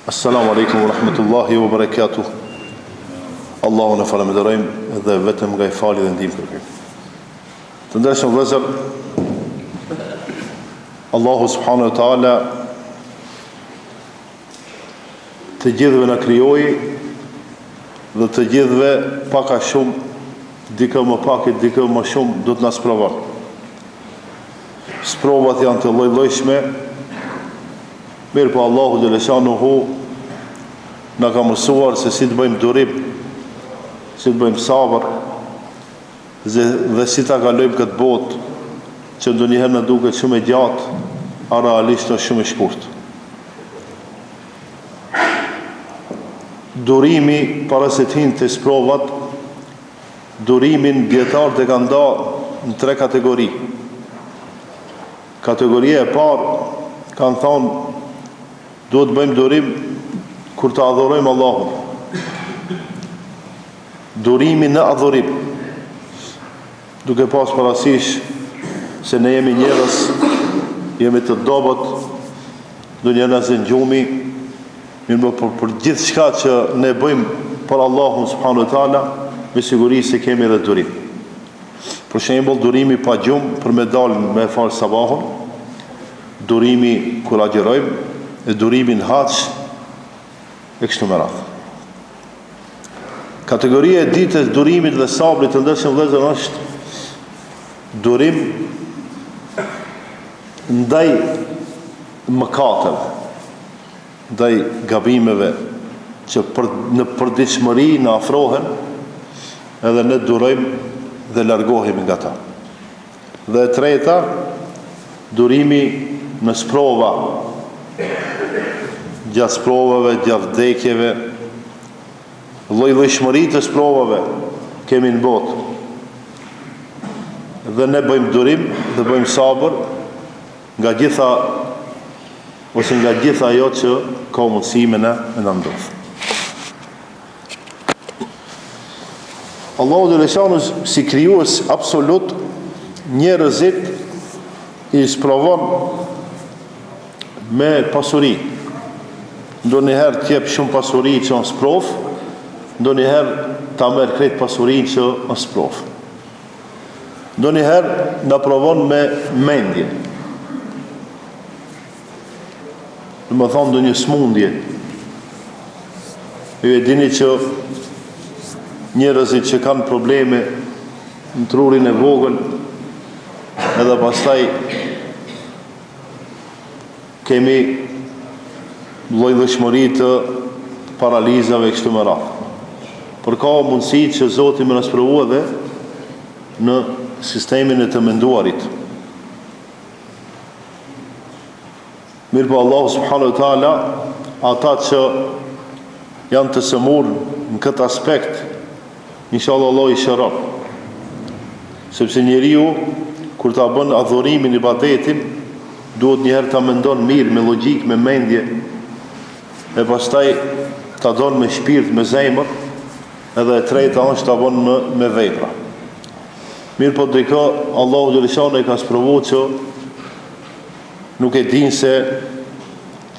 Assalamu alaikum wa rahmatullahi wa barakatuh. Allahun e falenderojmë dhe vetëm nga I fali dhe ndihmë kërkojmë. Të ndershëm vëllezër, Allahu subhanahu wa taala të gjithëve na krijoi dhe të gjithëve pak a shumë, dikë më pak e dikë më shumë do të na sprovon. Sprovat janë të lloj-llojshme, mirë po Allahu xhaleshanuhu na ka mësuar se si të bëjmë durim, si të bëjmë sabër dhe si ta kalojmë këtë botë që ndonjëherë na duket shumë e gjatë, a realisht është shumë e shkurtë. Durimi para se të hinë të sprovat, durimin dietarët e kanë ndarë në 3 kategori. Kategoria e parë kanë thonë duhet bëjmë durim kur të adhurojmë Allahun. Durimi në adhurim, duke pas parasysh se ne jemi njerëz, jemi të dobët, ndonjëherë na zën gjumi, mirë për gjithë shka që ne bëjmë për Allahun subhanahu wa taala, me siguri se kemi edhe durim. Për shembull, durimi pa gjumë për me dalë me fal sabahun, durimi kur agjerojmë, e durimin haç e kështu me radhë. Kategoria e dytë e durimit dhe sabrit të ndershëm vëllezër është durim ndaj mëkateve, ndaj gabimeve që në përditshmëri na afrohen, edhe ne durojmë dhe largohemi nga ta. Dhe e treta, durimi në sprova, gjatë sprovave, gjatë vdekjeve, lloj-llojshmëri të sprovave kemi në botë. Dhe ne bëjmë durim dhe bëjmë sabër nga gjitha ose nga gjitha ajo që ka mundësi me na ndodh. Allahu xhaleshanu si krijues absolut njerëzit I sprovon me pasuri. Ndonjëherë t'jep shumë pasuri që on sprov, ndonjëherë ta merr krejt pasurinë që on sprov. Ndonjëherë na provon me mendje. Do të thonë ndonjë smundje. Ju e dini që njerëzit që kanë probleme në trurin e vogël, edhe pastaj kemi lloj-llojshmëri të paralizave kështu me radhë. Por ka mundësi që Zoti më na sprovua edhe në sistemin e të menduarit. Mirë po Allahu subhanahu wa taala, ata që janë të sëmur në këtë aspekt, inshallah Allah I shëron. Sepse njeriu kur ta bën adhurimin, ibadetin, duhet njëherë ta mendon mirë, me logjik, me mendje, e pastaj ta don me shpirt, me zemër, edhe e treta është ta bën me vepra. Mirë po dikë Allahu xhaleshanu e ka sprovuar që nuk e din se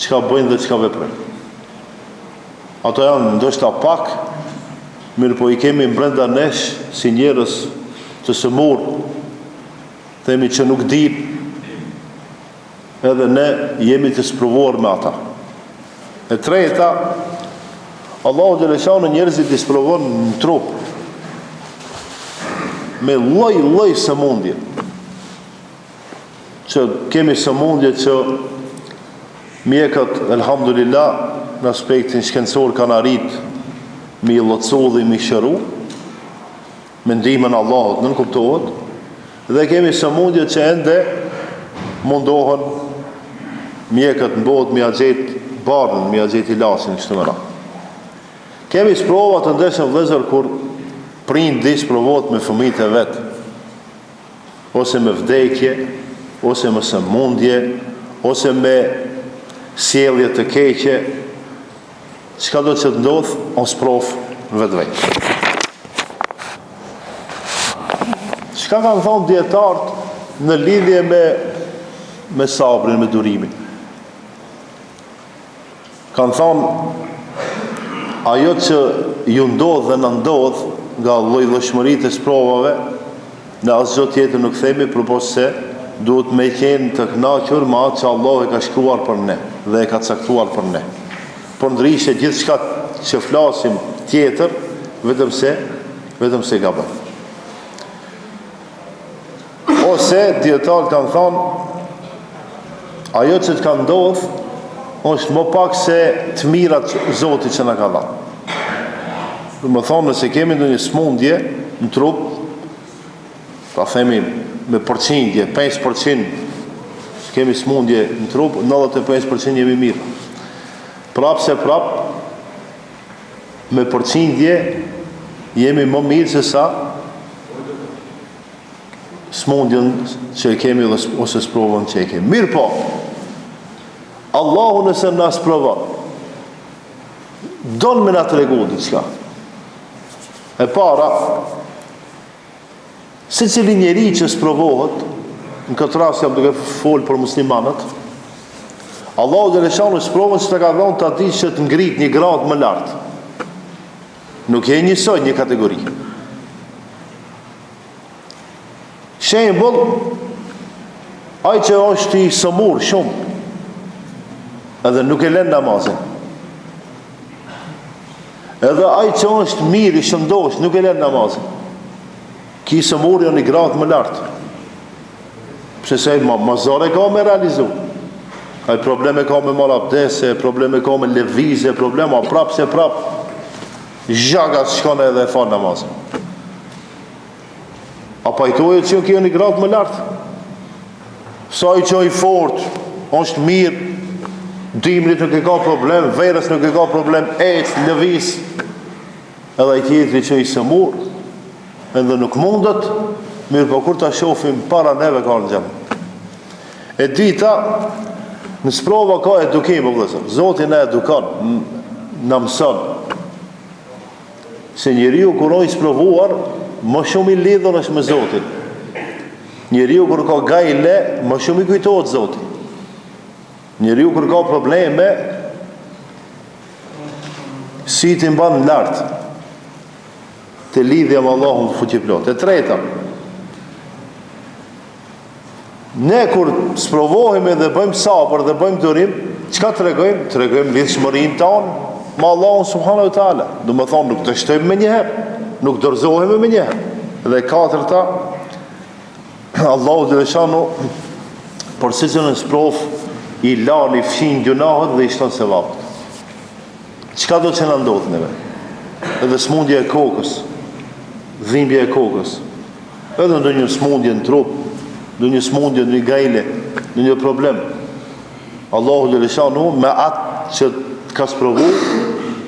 çka bëjnë dhe çka veprojnë. Ato janë ndoshta pak, mirë po I kemi brenda nesh si njerëz të sëmur, themi që nuk di, edhe ne jemi të sprovuar me ata. E treta, Allahu xhaleshanu njerëzit I sprovon në trup me lloj-lloj sëmundje. Që kemi sëmundje që mjekët, elhamdulillah, në aspektin shkencor kanë arrit me I llotsu dhe me I shëru, me ndihmën e Allahut, nën kuptohet, dhe kemi sëmundje që ende mundohen mjekët në botë me agjet barnën, me agjet ilaçin kështu me radhë. Kemi sprova të ndershëm vëllezër kur prindi sprovohet me fëmijët e vet, ose me vdekje, ose me sëmundje, ose me sjellje të keqe. Çka do të ndodh, on sprov vetvete. Çka kanë thonë dietarët në lidhje me sabrin, me durimin? Kanë thonë, ajo që ju ndodh dhe në ndodh nga llojshmëritë e sprovave, në asgjë tjetër nuk themi përpos se duhet me qenë të kënaqur me atë që Allah e ka shkruar për ne dhe e ka caktuar për ne. Por ndryshe gjithçka që flasim tjetër, vetëm se gabon. Ose dietarët kanë thonë, ajo që të ka ndodh është më pak se të mirat Zoti që na ka dhënë. Do të thonë, nëse kemi ndonjë smundje në trup, ta themi me përqindje, 5% kemi smundje në trup, 95% jemi mirë. Prap se prap, me përqindje jemi më mirë se sa smundjen që e kemi ose sprovën që e kemi. Mirë po, Allahu nëse na sprovon, don me na tregu diçka. E para, se cili njeri që sprovohet, në këtë rast jam duke folë për muslimanët, Allahu dhe leshanu sprovën që të ka dhënë të ati që të ngrit një gradë më lartë. Nuk e njësoj një kategori. Shembull, ai që është i sëmur shumë, edhe nuk e lën namazin. Edhe ai që është mirë i shëndosh, nuk e lën namazin. Ki sëmur janë një gradë më lartë. Pse se ma zore ka me realizu. Ai probleme ka me marr abdese, probleme ka me lëvizje, problema prap se prap. Zhagat shkon edhe e fal namazin. A pajtohet që kjo një gradë më lartë? Sa i që i fort, është mirë, dimrit nuk e ka problem, verës nuk e ka problem, lëviz, edhe i tjetri që i sëmur, edhe nuk mundet, mirë po kur ta shofim para neve ka në gjemë. E dita, në sprova ka edukim, Zotin e edukan, në mëson, se njeriu kur është i sprovuar, më shumë i lidhur është me Zotin. Njeriu kur ka gajle, më shumë i kujtohet Zotin. Njeriu kur ka probleme, si ti mban lart të lidhja me Allahun fuqiplot. E treta, ne kur sprovohemi dhe bëjmë sabër dhe bëjmë durim, çka tregojmë? Tregojmë lidhshmërinë tonë me Allahun subhanahu wa taala. Do të thonë nuk të shtojmë më një herë, nuk dorëzohemi më një herë. Dhe katërta, Allahu dhe shanu për secilën sprov i lan i fshin gjunahët dhe i shton sevapet. Çka do të na ndodhë neve? Edhe smundja e kokës, dhimbja e kokës, edhe ndonjë smundje në trup, ndonjë smundje, ndonjë gajle, ndonjë problem. Allahu dhe shanu me atë që ka sprovu,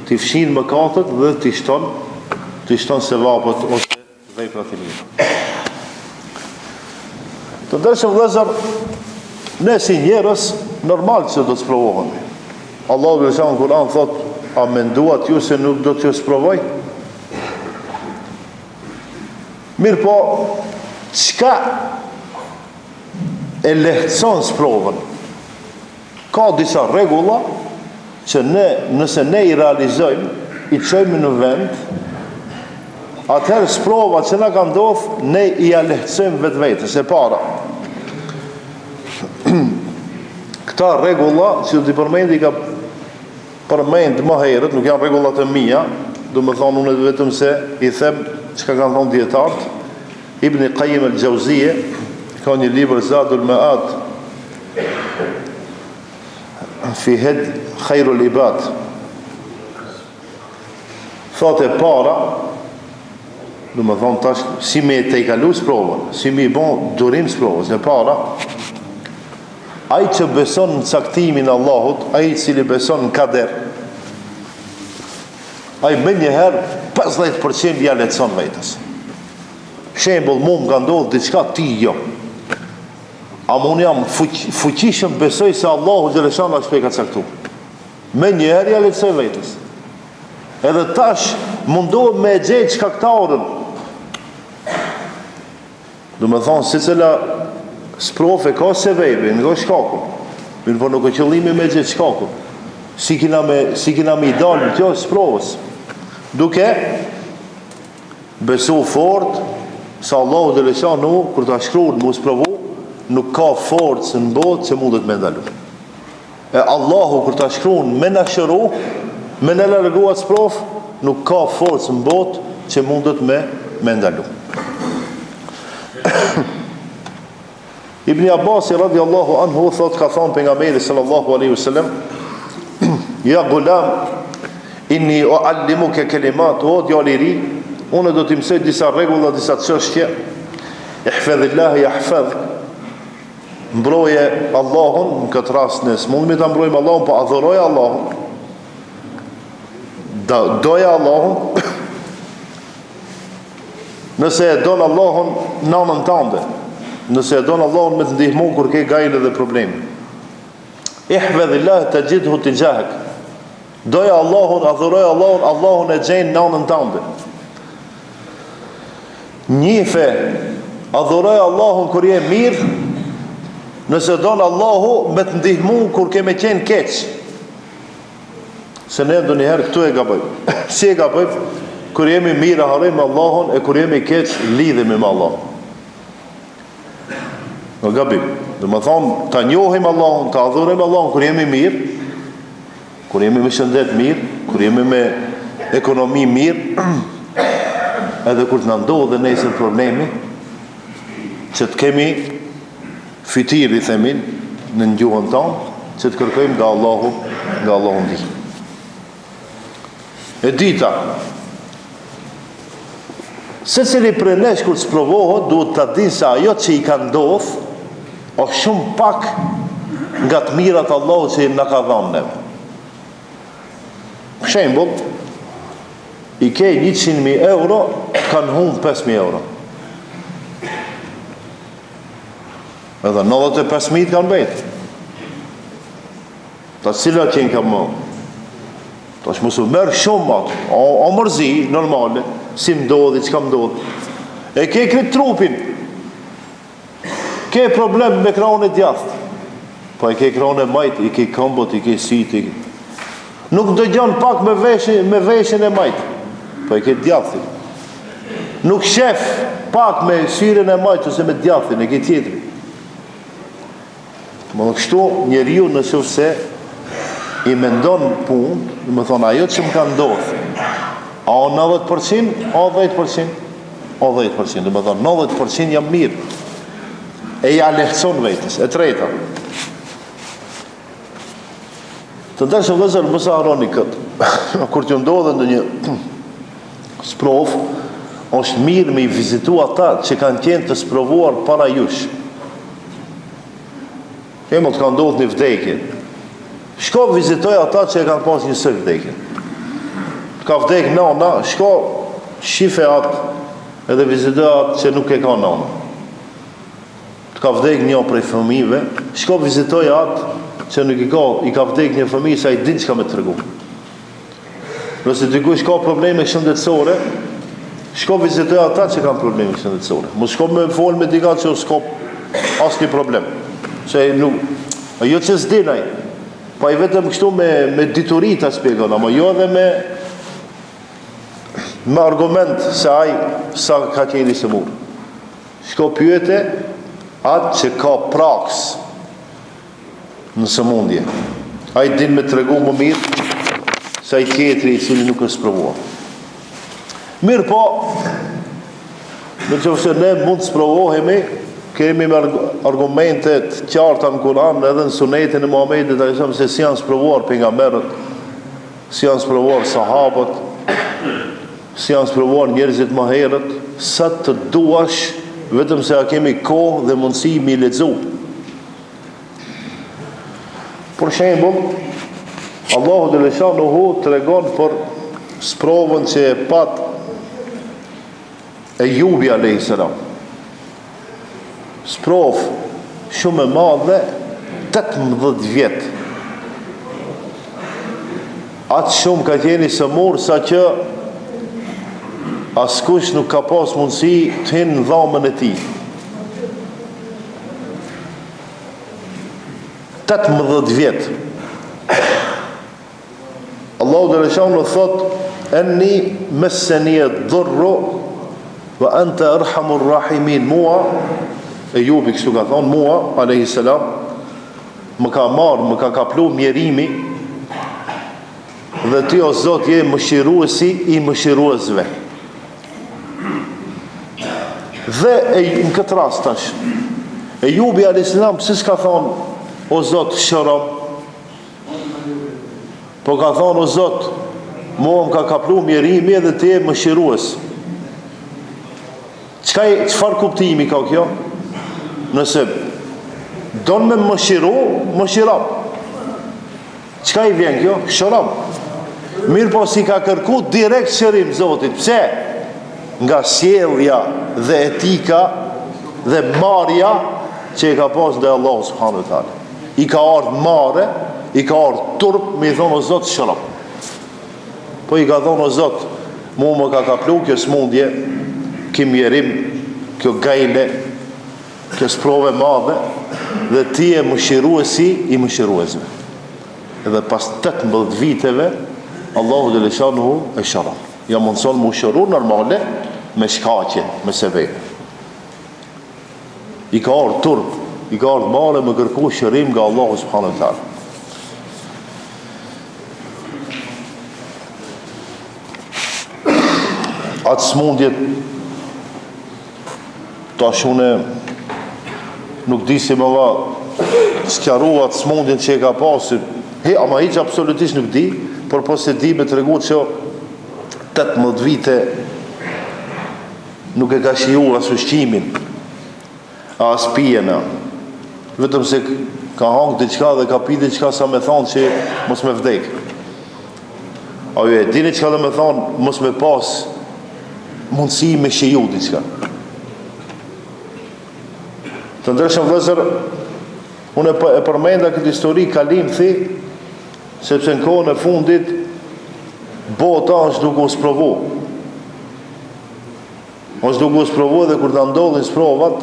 t'i fshin mëkatet dhe t'i shton sevapet ose veprat e mira. Të dërshëm vëllezër, ne si njerëz normal që do të sprovohemi. Allahu dhe shanu në Kur'an thot, a menduat ju se nuk do t'ju sprovoj? Mirë po, çka e lehtëson sprovën? Ka disa rregulla që nëse ne i realizojmë, i çojmë në vend, atëherë sprova që na ka ndodhur, ne i lehtësojmë vetvetes e para. Këta rregulla që ti përmendi ka përmend më herët, nuk janë rregullat e mia, do të thonë unë vetëm se i them çka kanë thonë dietarët. Ibn Qayyim al-Jawziyje ka një libër Zadul Ma'ad fi hadi khairul ibad. Thotë para, do të thonë tash si me te i kalu sprovën, si me i bon durim sprovës, e para, ai që beson në caktimin e Allahut, ai i cili beson në kader, ai më njëherë 50% ja lehtëson vetes. Shembull, mu më ka ndodhur diçka ti jo. Ama unë jam fuqishëm besoj se Allahu xhaleshan ashtu e ka caktuar. Më njëherë ja lehtësoj vetes. Edhe tash mundohem me gjetë shkaktarën. Do të thonë se cila sprove ka se vejbe, nga shkaku. Mirë po nuk e qëllimi me gjithë shkaku. si kina me i dalë në kjo sprovës, duke besu fort se Allahu dhe leshanu kur ta shkruan mu sprovu, nuk ka forcë në botë që mundet me ndalu. E Allahu kur ta shkruan me na shëru, me na largu atë sprovë, nuk ka forcë në botë që mundet me ndalu. Ibn Abbas radiallahu anhu thot, ka thonë pejgamberi sallallahu alaihi wasallam, ja gulam, inni uallimuka kalimat, o djali i ri, unë do t'i mësoj disa rregulla, disa çështje. Ihfazillah yahfaz. Mbroje Allahun, në këtë rast ne s'mundemi ta mbrojmë Allahun, po adhuroje Allahun. Doja Allahun. Nëse e don Allahun nanën tënde, nëse e don Allahun me të ndihmu kur ke gajle dhe probleme. Ihfazillah tajidhu tijahak. Doja Allahun, adhuroje Allahun, Allahun e gjen nanën tënde. Njife, adhuroj Allahun kur je mirë, nëse donë Allahu me të ndihmu kur keme qenë keq. Se ne do njëherë këtu e gabojmë. Si e gabojmë? Kur jemi mirë harojmë Allahun, e kur jemi keq lidhemi me Allahun. Në gabim. Dhe më thonë, ta njohim Allahun, ta adhurojmë Allahun kur jemi mirë, kur jemi me shëndet mirë, kur jemi me ekonomi mirë, edhe kur të na ndodhe nesër problemi, që të kemi fytiri, themin, në gjuhën tonë, që të kërkojmë nga Allahu ndihmë. E dita, secili prej nesh kur të sprovohet, duhet ta dinë se ajo që i ka ndodhur është shumë pak nga të mirat Allahut që na ka dhënë neve. Për shembull, i ke 100.000 euro, kanë humbë 5.000 euro. Edhe 95.000 kanë betë. Ta cila qenë ka më? Ta që mësu merë shumë atë, o mërzi, normale, si mdodhi, që ka mdodhi. E ke këtë trupin, ke problem me kraun e djathë. Po e ke kraun e majtë, i ke këmbët, i ke sitë, nuk do gjanë pak me veshin e majtë. Po e ke djathin. Nuk shef pak me syren e majtë ose me djathin, e ke tjetri. Më në kështu njeriu nëse se i mendon punë, dhe më thonë ajo që më ka ndodhë, a o 90%, a o 10%, a o 10%, dhe më thonë 90% jam mirë, e ja lehtëson vetës, e treta. Të ndërshë vëzër, mësa haroni këtë, kur t'ju ndodhe në një sprov, është mirë me i vizitu ata që kanë qenë të sprovuar para jush. Kemo të kanë ndodhë një vdekje. Shko vizitoj ata që e kanë pas një sër vdekje. Të ka vdek nana, shko shife atë edhe vizitoj atë që nuk e ka nana. Të ka vdek një prej fëmijëve, shko vizitoj atë që nuk i ka vdek një fëmijë sa i din që ka me të regu. Nëse dikush ka probleme shëndetësore, shko vizitoj ata që kanë probleme shëndetësore. Mos shko me folë me dika që s'ka asnjë problem. Se nuk, ajo që s'dinaj, pa i vetëm kështu me diturita shpjegon, ama jo edhe me argument se ai sa ka qenë i sëmur. Shko pyete atë që ka praks në sëmundje. Ai din me tregu më mirë sa i tjetri i cili nuk është sprovuar. Mirë po, në që fëse ne mund të sprovohemi, kemi me argumentet qarta në Kur'an edhe në sunetin e Muhamedit a.s. se si janë sprovuar pejgamberët, si janë sprovuar sahabët, si janë sprovuar njerëzit më herët, sa të duash, vetëm se a kemi kohë dhe mundësi mi lexu. Për shembull, Allahu dhe Leshanuhu të regon për sprovën që e pat Ejubi a.s. Sprovë shumë e madhe, 18 vjetë. Atë shumë ka qeni sëmur sa që askush nuk ka pas mundësi të hinë në dhamën e tij. 18 vjetë. Allahu dhe Leshanu thot, enni messenije dhurru wa anta arhamur rahimin. Mua, Ejubi kështu ka thonë, mua, alayhi salam, më ka marrë, më ka kaplu mjerimi, dhe ti o Zot je mëshiruesi i mëshiruesve. Dhe në këtë rast tash, Ejubi alayhi salam pse s'ka thonë o Zot shërom, po ka thonë o Zot, mua më ka kaplu mjerimi edhe ti je mëshirues. Çfarë kuptimi ka kjo? Nëse don me mëshiru, mëshiram. Çka i vjen kjo? Shëram. Mirë po si ka kërku direkt shërim Zotit. Pse? Nga sjellja dhe etika dhe marrja që i ka pas dhe Allah subhanahu wa taala. I ka ardhur marrë, i ka ardhur turp me i thonë o Zot shëram. Po i ka thonë o Zot, mu më ka kaplu kjo smundje, kjo mjerim, kjo gajle, kjo sprove madhe, dhe ti e mëshiruesi i mëshiruesve. Edhe pas 18 viteve, Allahu dhe Leshanuhu e shëron. Ja mundson mu shëru normale, me shkaqe, me sebejë. I ka ardhur turp, i ka ardhur marrë me kërku shërim nga Allahu subhanahu wa taala. Atë smundjet tash une nuk di si më va sqarua atë smundjen që e ka pasur, ama hiç absolutisht nuk di, por po se di me të regu që 18 vite nuk e ka shiju as ushqimin, as pijena, vetëm se ka hangë diçka dhe ka pi diçka sa me thonë që mos me vdek. Ajo e dini çka dhe me thonë mos me pas mundësi me shiju diçka. Të ndryshëm vëzër, unë e përmenda këtë histori kalim thi, sepse në kohën e fundit bota është duke u sprovu. Është duke u sprovu dhe kur të ndodhin sprovat,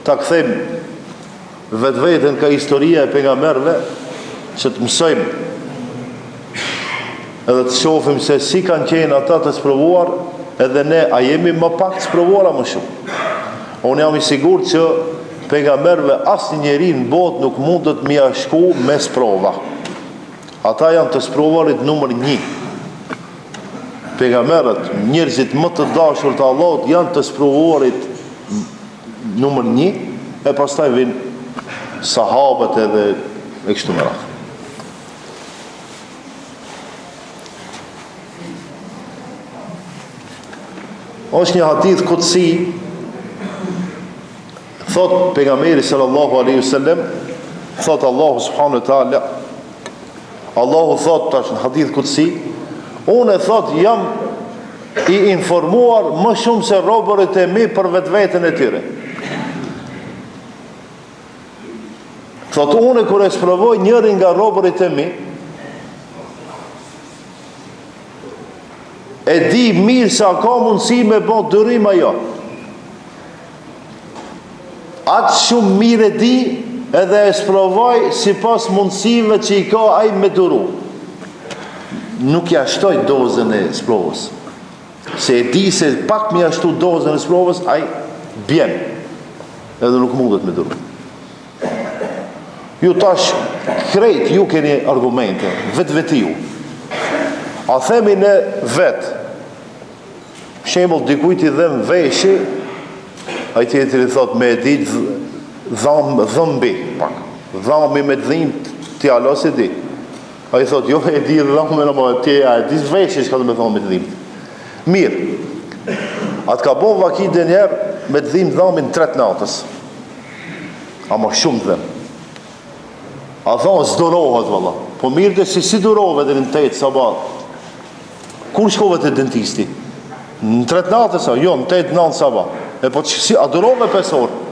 ta kthejmë vetveten ka historia e pejgamberëve, që të mësojmë edhe të shohim se si kanë qenë ata të sprovuar, edhe ne a jemi më pak të sprovuar a më shumë. Unë jam i sigurt që pejgamberëve asnjë njeri në botë nuk mundet me ia shku me sprova. Ata janë të sprovuarit numër 1. Pejgamberët, njerëzit më të dashur të Allahut, janë të sprovuarit numër 1, e pastaj vijnë sahabët edhe e kështu me radhë. Është një hadith kutsi, thot pejgamberi sallallahu alaihi wasallam, thot Allahu subhanahu wa taala, Allahu thot tash në hadith kutsi, unë thot jam i informuar më shumë se robërit e mi për vetveten e tyre. Thot unë kur e sprovoj njërin nga robërit e mi, e di mirë se a ka mundësi me bo dërim ajo. Atë shumë mirë e di edhe e sprovoj si pas mundësive që i ka aj me dëru. Nuk ja shtoj dozën e sprovës. Se e di se pak mi ashtu dozën e sprovës, aj bjen. Edhe nuk mundet me dëru. Ju tash, krejt ju keni argumente, vetë ju. A themi në vetë, shembull dikujt i dhem veshi, ai tjetri thot me ditë dhëmbi, pak. Dhëmbi me dhimbë ti alo se di. Ai thot jo e di dhëmbën apo ti e di veshi çka do të thonë me dhimbë. Mirë. Atë ka bo vakit dhe njerë me dhimbë dhëmbin 3 natës. Ama shumë dhem. A thonë s'dorohet valla. Po mirë dhe si durove dhe në 8 sabat. Kur shkove të dentisti? Në 3 natës, jo, në 8 natë sabat. E po si, a durove 5 orë?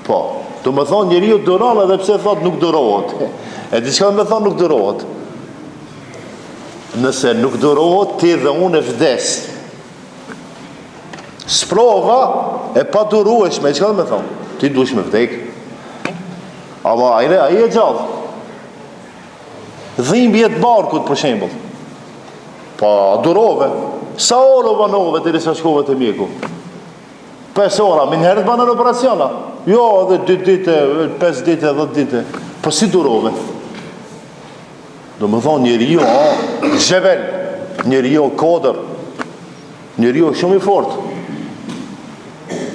Po, do me thonë njeri ju duron edhe pse thot nuk durohet. E diçka me thonë nuk durohet. Nëse nuk durohet, ti dhe unë e vdes. Sprova e pa durueshme, e qka me thonë? Ti dush me vdek. Ama aje e gjallë. Dhimbje të barkut, për shembull. Pa durove. Sa orë banove të risa shkove të mjeku? 5 ora, minë herët banë në operaciona. Jo, edhe 2 dite, 5 dite, 10 dite. Po si durove? Do më thonë njeri jo, zhevel, njeri jo kodër, njeri jo shumë i fort.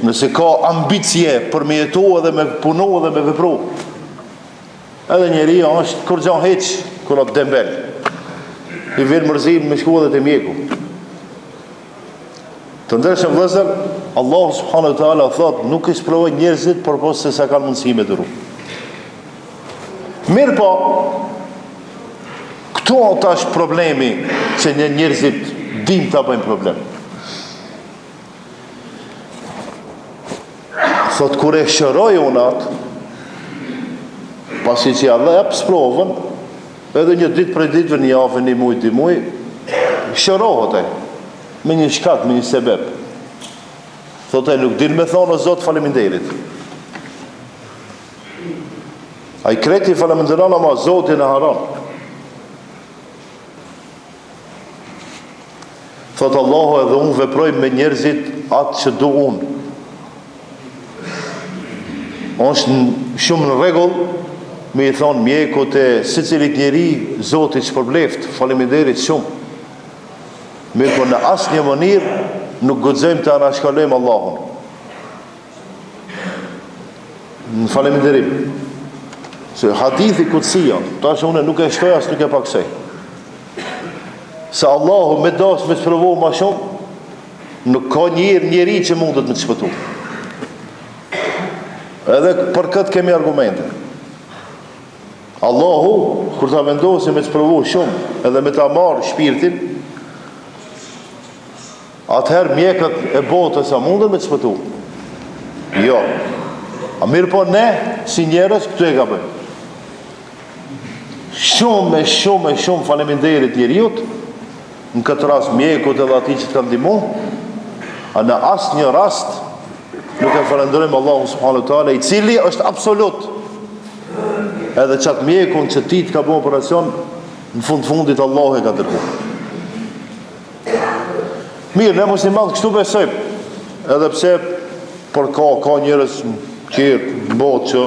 Nëse ka ambicje për me jetu edhe me punu edhe me vepru. Edhe njeri jo është kur gjanë heq, kur atë dembel. I vjen mërzim me shku edhe të mjeku. Të ndërshëm vëzër, Allahu subhanahu wa taala thot, nuk i sprovoj njerëzit për posë se sa kanë mundësi me dëru. Mirë po, këtu tash problemi që njerëzit dim të bëjnë problem. Thot, kur e shëroj unë atë, pasi që Allah jep sprovën, edhe një ditë për ditëve, një javë, një muj, 2 muj, shërohet e, me një shkat, me një sebeb. Thot e, nuk din me thonë o Zotë faleminderit. A i kreti faleminderan, ama Zotin e haran. Thot Allahu edhe unë veproj me njerëzit atë që du unë. është shumë në regull me i thonë mjekut e si cilit njeri Zotit që përbleft, faleminderit shumë. Mirë po në asë një mënirë nuk guxojmë të anashkallojmë Allahun. Në faleminderim. Se hadithi kutsia, tash unë nuk e shtoj as nuk e paksej. Se Allahu me dasë me sprovohu ma shumë, nuk ka njeri që mundet me të shpëtu. Edhe për këtë kemi argumente. Allahu, kur ta vendosi me të sprovohu shumë, edhe me ta marë shpirtin, atëherë mjekët e botës a mundën me të shpëtu? Jo. A mirë po ne, si njerës, këtu e ka bëjmë. Shumë faleminderit njeriut, në këtë rast mjekut edhe ati që të kanë ndihmu, a në asë një rast, nuk e falenderojmë Allahu subhanahu wa taala, i cili është absolut. Edhe qatë mjekun që ti të ka bëjmë operacion, në fundit Allahu e ka dërgu. Mirë, ne muslimat kështu besojmë, edhe pse për ka njërës qërë, në botë që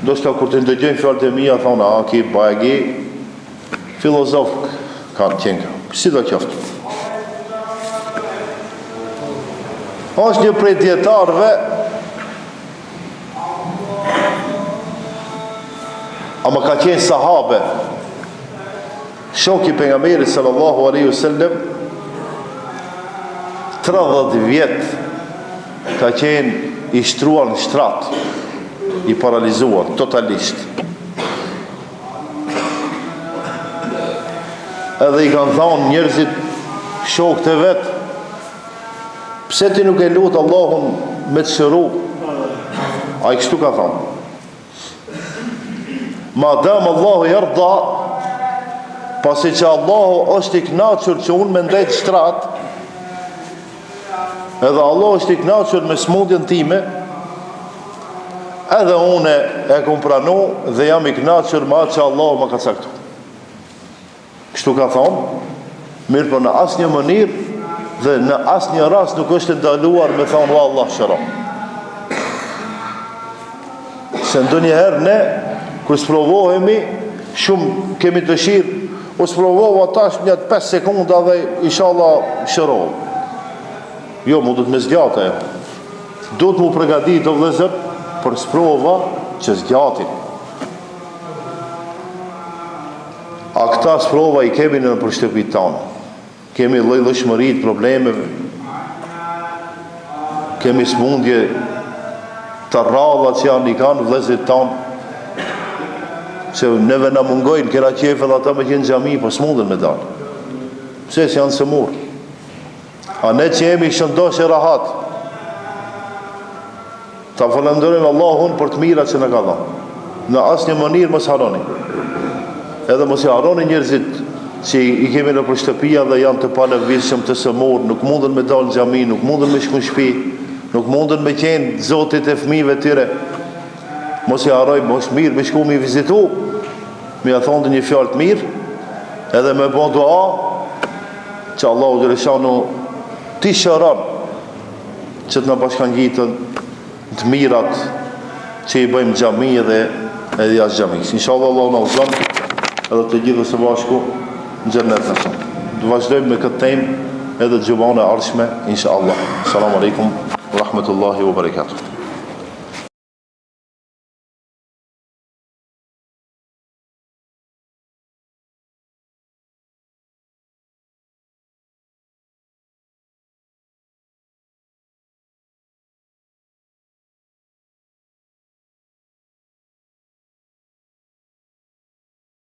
do shta kur të ndëgjojnë fjallët e mija, thonë, a, ki, bajegi, filozof kanë tjenka, si do qoftë. është një prej djetarëve, ama ka qenë sahabe, shoki pejgamberit sallallahu alaihi wasallam, 30 vjet ka qenë i shtruar në shtrat, i paralizuar totalisht. Edhe i kanë thonë njerëzit, shokët e vet, pse ti nuk e lut Allahun me të shëru? Ai kështu ka thonë. Madam Allahu yarda, pasi që Allahu është i kënaqur që unë me ndajt shtrat, edhe Allah është i kënaqur me smundjen time, edhe unë e kom pranu dhe jam i kënaqur me atë që Allah më ka caktuar. Kështu ka thonë, mirë për në asë një mënirë dhe në asë një rast nuk është ndaluar me thonë wa Allah shëra. Se ndë njëherë ne, kër sprovohemi, shumë kemi dëshirë, u sprovohu atash një 5 sekunda dhe inshallah shërohu. Jo, mu du të me zgjata e. Du të mu pregati të vlezër për sprova që zgjatin. A këta sprova i kemi në përshtëpit tanë. Kemi lëshmërit problemeve, kemi smundje të rralla që janë i kanë vlezër tanë, që neve në mungojnë, kera qefe dhe ata me qenë gjami, po smundën me dalë. Pse që janë sëmurë? A ne që jemi shëndosh e rahat, ta falenderojmë Allahun për të mira që në ka dhënë. Në asë një mënirë mos haroni. Edhe mos i haroni njerëzit që i kemi në për shtëpia dhe janë të palëvishëm, të sëmur, nuk mundën me dalë në xhami, nuk mundën me shku në shtëpi, nuk mundën me qenë zotit e fëmijëve tyre. Mos i harojmë, mos mirë me shku me i vizitu, me ja thonë një fjalë të mirë, edhe me bon dua, që Allahu Gjereshanu ti shëron që të në bashkangjitën të mirat që i bëjmë xhami dhe edhe jashtë xhamis. Inshallah Allah na udhëzon edhe të gjithë së bashku në xhennet në son. Do vazhdojmë me këtë temë edhe xhumën e ardhshme inshallah. Assalamu alaikum wa rahmatullahi wa barakatuh.